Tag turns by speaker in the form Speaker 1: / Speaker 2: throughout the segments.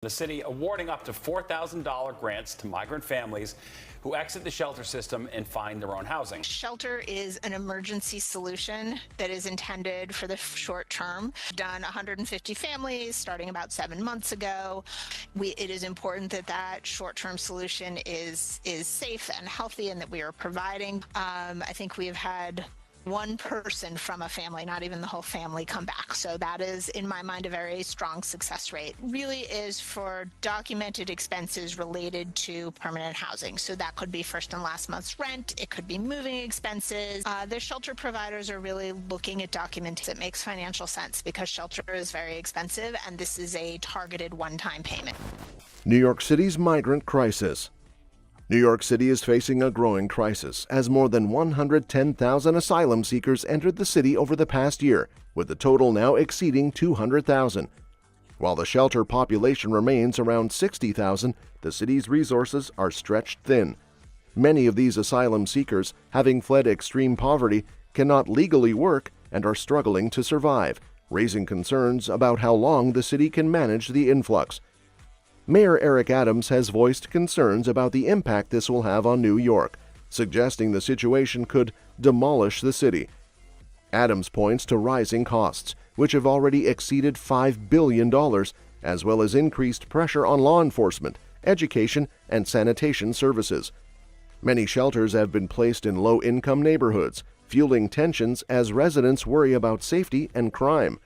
Speaker 1: The city awarding up to $4,000 grants to migrant families who exit the shelter system and find their own housing.
Speaker 2: Shelter is an emergency solution that is intended for the short term. We've done 150 families starting about 7 months ago. It is important that that short-term solution is safe and healthy and that we are providing. I think we have had one person from a family, not even the whole family, come back. So that is, in my mind, a very strong success rate. Really is for documented expenses related to permanent housing. So that could be first and last month's rent. It could be moving expenses. The shelter providers are really looking at documentation. It makes financial sense because shelter is very expensive, and this is a targeted one-time payment.
Speaker 3: New York City's migrant crisis. New York City is facing a growing crisis as more than 110,000 asylum seekers entered the city over the past year, with the total now exceeding 200,000. While the shelter population remains around 60,000, the city's resources are stretched thin. Many of these asylum seekers, having fled extreme poverty, cannot legally work and are struggling to survive, raising concerns about how long the city can manage the influx. Mayor Eric Adams has voiced concerns about the impact this will have on New York, suggesting the situation could demolish the city. Adams points to rising costs, which have already exceeded $5 billion, as well as increased pressure on law enforcement, education, and sanitation services. Many shelters have been placed in low-income neighborhoods, fueling tensions as residents worry about safety and crime.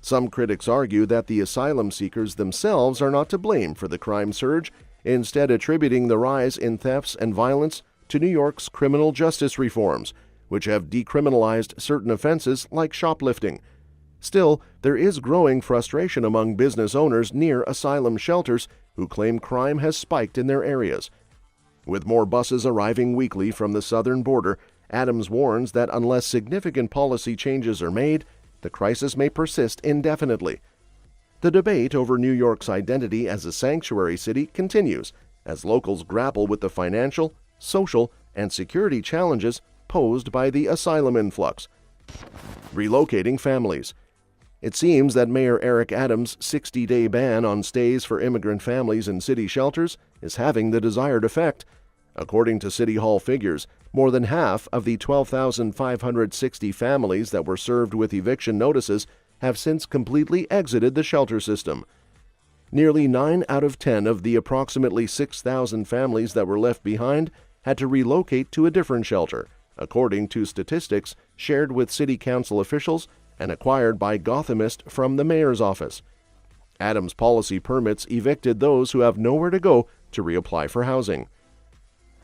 Speaker 3: Some critics argue that the asylum seekers themselves are not to blame for the crime surge, instead attributing the rise in thefts and violence to New York's criminal justice reforms, which have decriminalized certain offenses like shoplifting. Still, there is growing frustration among business owners near asylum shelters who claim crime has spiked in their areas. With more buses arriving weekly from the southern border, Adams warns that unless significant policy changes are made, the crisis may persist indefinitely. The debate over New York's identity as a sanctuary city continues as locals grapple with the financial, social, and security challenges posed by the asylum influx. Relocating families. It seems that Mayor Eric Adams' 60-day ban on stays for immigrant families in city shelters is having the desired effect. According to City Hall figures, more than half of the 12,560 families that were served with eviction notices have since completely exited the shelter system. Nearly 9 out of 10 of the approximately 6,000 families that were left behind had to relocate to a different shelter, according to statistics shared with city council officials and acquired by Gothamist from the mayor's office. Adams' policy permits evicted those who have nowhere to go to reapply for housing.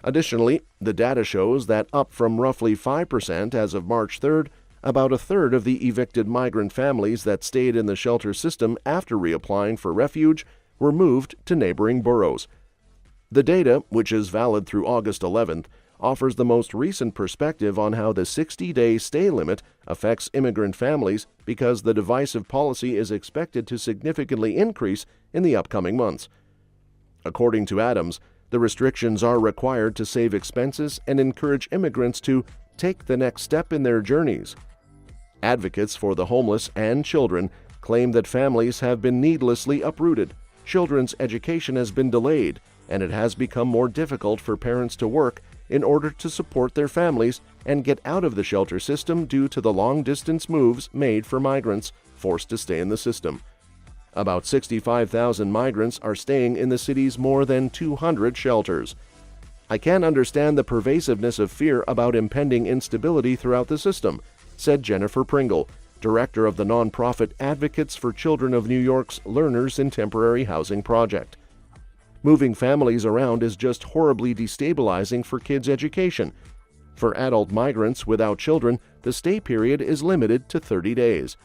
Speaker 3: Additionally, the data shows that up from roughly 5% as of March 3rd, about a third of the evicted migrant families that stayed in the shelter system after reapplying for refuge were moved to neighboring boroughs. The data, which is valid through August 11th, offers the most recent perspective on how the 60-day stay limit affects immigrant families because the divisive policy is expected to significantly increase in the upcoming months. According to Adams, the restrictions are required to save expenses and encourage immigrants to take the next step in their journeys. Advocates for the homeless and children claim that families have been needlessly uprooted, children's education has been delayed, and it has become more difficult for parents to work in order to support their families and get out of the shelter system due to the long-distance moves made for migrants forced to stay in the system. About 65,000 migrants are staying in the city's more than 200 shelters. I can understand the pervasiveness of fear about impending instability throughout the system, said Jennifer Pringle, director of the nonprofit Advocates for Children of New York's Learners in Temporary Housing Project. Moving families around is just horribly destabilizing for kids' education. For adult migrants without children, the stay period is limited to 30 days.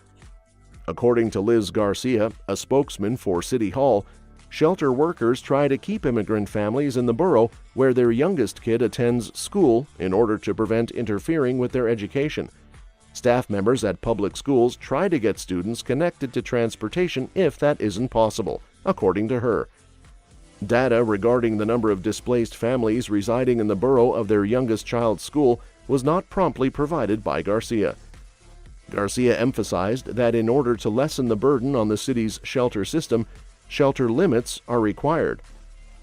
Speaker 3: According to Liz Garcia, a spokesman for City Hall, shelter workers try to keep immigrant families in the borough where their youngest kid attends school in order to prevent interfering with their education. Staff members at public schools try to get students connected to transportation if that isn't possible, according to her. Data regarding the number of displaced families residing in the borough of their youngest child's school was not promptly provided by Garcia. Garcia emphasized that in order to lessen the burden on the city's shelter system, shelter limits are required.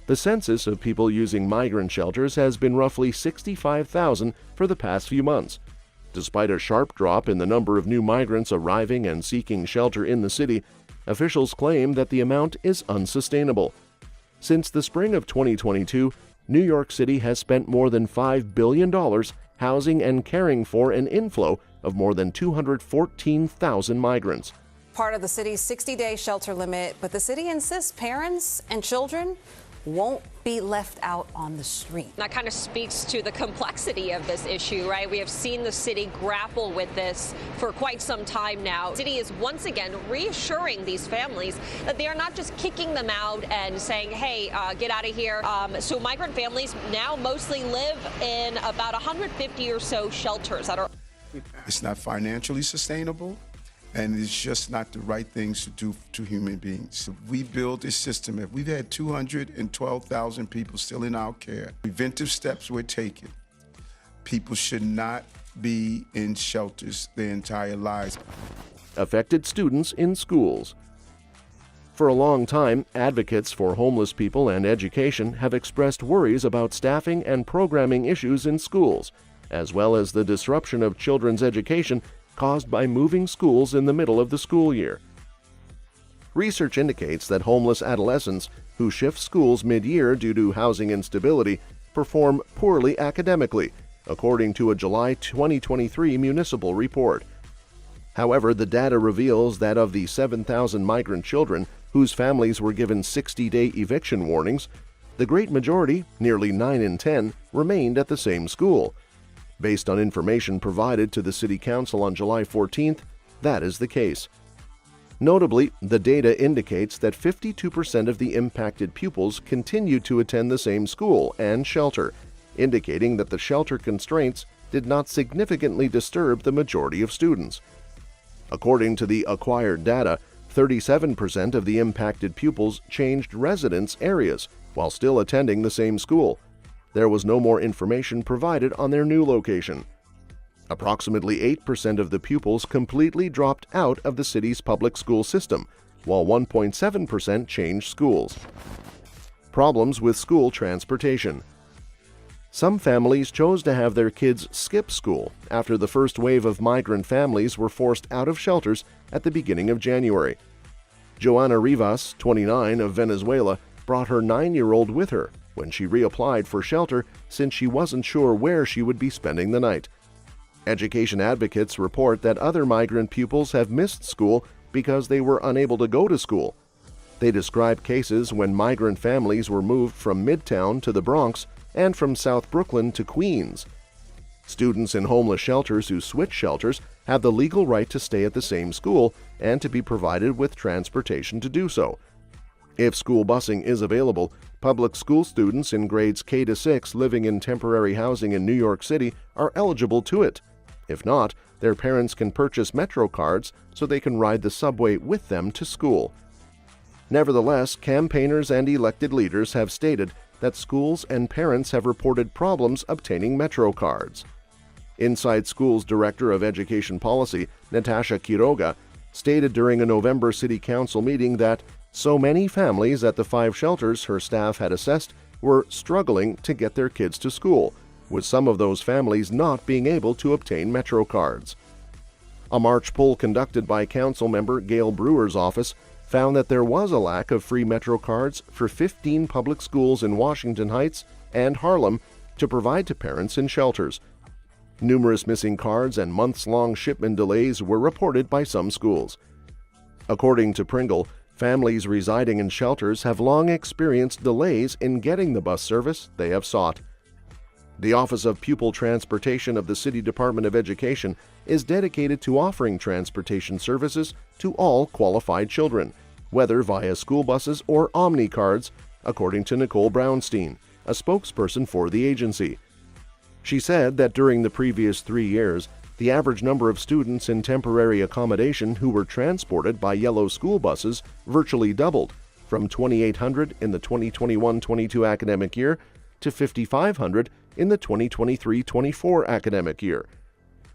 Speaker 3: The census of people using migrant shelters has been roughly 65,000 for the past few months. Despite a sharp drop in the number of new migrants arriving and seeking shelter in the city, officials claim that the amount is unsustainable. Since the spring of 2022, New York City has spent more than $5 billion housing and caring for an inflow of more than 214,000 migrants.
Speaker 4: Part of the city's 60-day shelter limit, but the city insists parents and children won't be left out on the street.
Speaker 5: That kind of speaks to the complexity of this issue, right? We have seen the city grapple with this for quite some time now. The city is once again reassuring these families that they are not just kicking them out and saying, hey, get out of here. So migrant families now mostly live in about 150 or so shelters that are.
Speaker 6: It's not financially sustainable, and it's just not the right things to do to human beings. So we build this system. If we've had 212,000 people still in our care, preventive steps we're taking. People should not be in shelters their entire lives.
Speaker 3: Affected students in schools. For a long time, advocates for homeless people and education have expressed worries about staffing and programming issues in schools, as well as the disruption of children's education caused by moving schools in the middle of the school year. Research indicates that homeless adolescents who shift schools mid-year due to housing instability perform poorly academically, according to a July 2023 municipal report. However, the data reveals that of the 7,000 migrant children whose families were given 60-day eviction warnings, the great majority, nearly 9 in 10, remained at the same school. Based on information provided to the City Council on July 14th, that is the case. Notably, the data indicates that 52% of the impacted pupils continued to attend the same school and shelter, indicating that the shelter constraints did not significantly disturb the majority of students. According to the acquired data, 37% of the impacted pupils changed residence areas while still attending the same school. There was no more information provided on their new location. Approximately 8% of the pupils completely dropped out of the city's public school system, while 1.7% changed schools. Problems with school transportation. Some families chose to have their kids skip school after the first wave of migrant families were forced out of shelters at the beginning of January. Joana Rivas, 29, of Venezuela, brought her 9-year-old with her when she reapplied for shelter since she wasn't sure where she would be spending the night. Education advocates report that other migrant pupils have missed school because they were unable to go to school. They describe cases when migrant families were moved from Midtown to the Bronx and from South Brooklyn to Queens. Students in homeless shelters who switch shelters have the legal right to stay at the same school and to be provided with transportation to do so. If school busing is available, public school students in grades K to 6 living in temporary housing in New York City are eligible to it. If not, their parents can purchase Metro cards so they can ride the subway with them to school. Nevertheless, campaigners and elected leaders have stated that schools and parents have reported problems obtaining Metro cards. Inside Schools Director of Education Policy, Natasha Quiroga, stated during a November City Council meeting that so many families at the 5 shelters her staff had assessed were struggling to get their kids to school, with some of those families not being able to obtain Metro cards. A March poll conducted by Council member Gail Brewer's office found that there was a lack of free Metro cards for 15 public schools in Washington Heights and Harlem to provide to parents in shelters. Numerous missing cards and months-long shipment delays were reported by some schools. According to Pringle, families residing in shelters have long experienced delays in getting the bus service they have sought. The Office of Pupil Transportation of the City Department of Education is dedicated to offering transportation services to all qualified children, whether via school buses or Omni cards, according to Nicole Brownstein, a spokesperson for the agency. She said that during the previous 3 years, the average number of students in temporary accommodation who were transported by yellow school buses virtually doubled, from 2,800 in the 2021-22 academic year to 5,500 in the 2023-24 academic year.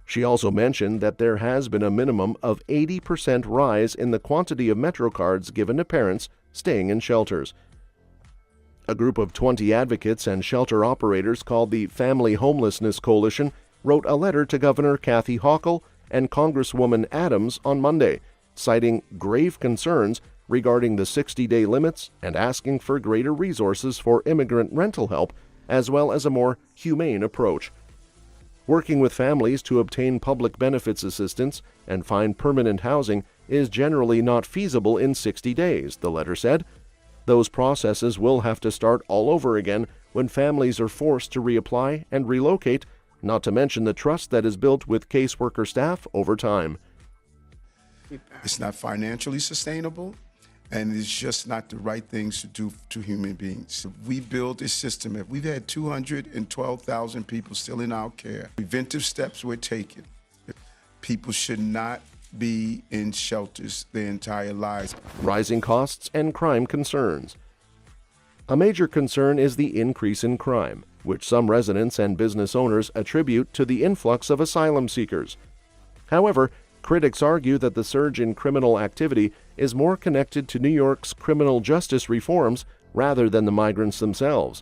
Speaker 3: She also mentioned that there has been a minimum of 80% rise in the quantity of Metro cards given to parents staying in shelters. A group of 20 advocates and shelter operators called the Family Homelessness Coalition wrote a letter to Governor Kathy Hochul and Congresswoman Adams on Monday, citing grave concerns regarding the 60-day limits and asking for greater resources for immigrant rental help, as well as a more humane approach. Working with families to obtain public benefits assistance and find permanent housing is generally not feasible in 60 days, the letter said. Those processes will have to start all over again when families are forced to reapply and relocate, not to mention the trust that is built with caseworker staff over time.
Speaker 6: It's not financially sustainable, and it's just not the right things to do to human beings. We build a system. If we've had 212,000 people still in our care, preventive steps were taken. People should not be in shelters their entire lives.
Speaker 3: Rising costs and crime concerns. A major concern is the increase in crime, which some residents and business owners attribute to the influx of asylum seekers. However, critics argue that the surge in criminal activity is more connected to New York's criminal justice reforms rather than the migrants themselves.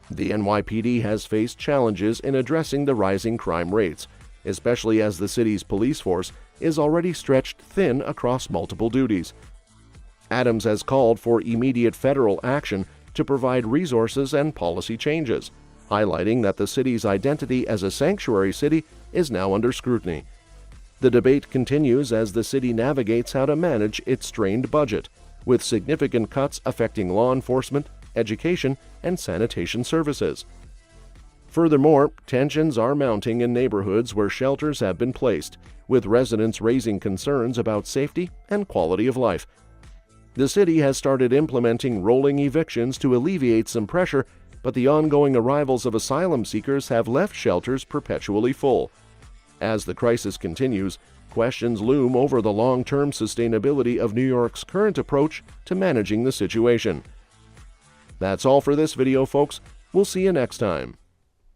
Speaker 3: The NYPD has faced challenges in addressing the rising crime rates, especially as the city's police force is already stretched thin across multiple duties. Adams has called for immediate federal action to provide resources and policy changes, highlighting that the city's identity as a sanctuary city is now under scrutiny. The debate continues as the city navigates how to manage its strained budget, with significant cuts affecting law enforcement, education, and sanitation services. Furthermore, tensions are mounting in neighborhoods where shelters have been placed, with residents raising concerns about safety and quality of life. The city has started implementing rolling evictions to alleviate some pressure, but the ongoing arrivals of asylum seekers have left shelters perpetually full. As the crisis continues, questions loom over the long-term sustainability of New York's current approach to managing the situation. That's all for this video, folks. We'll see you next time.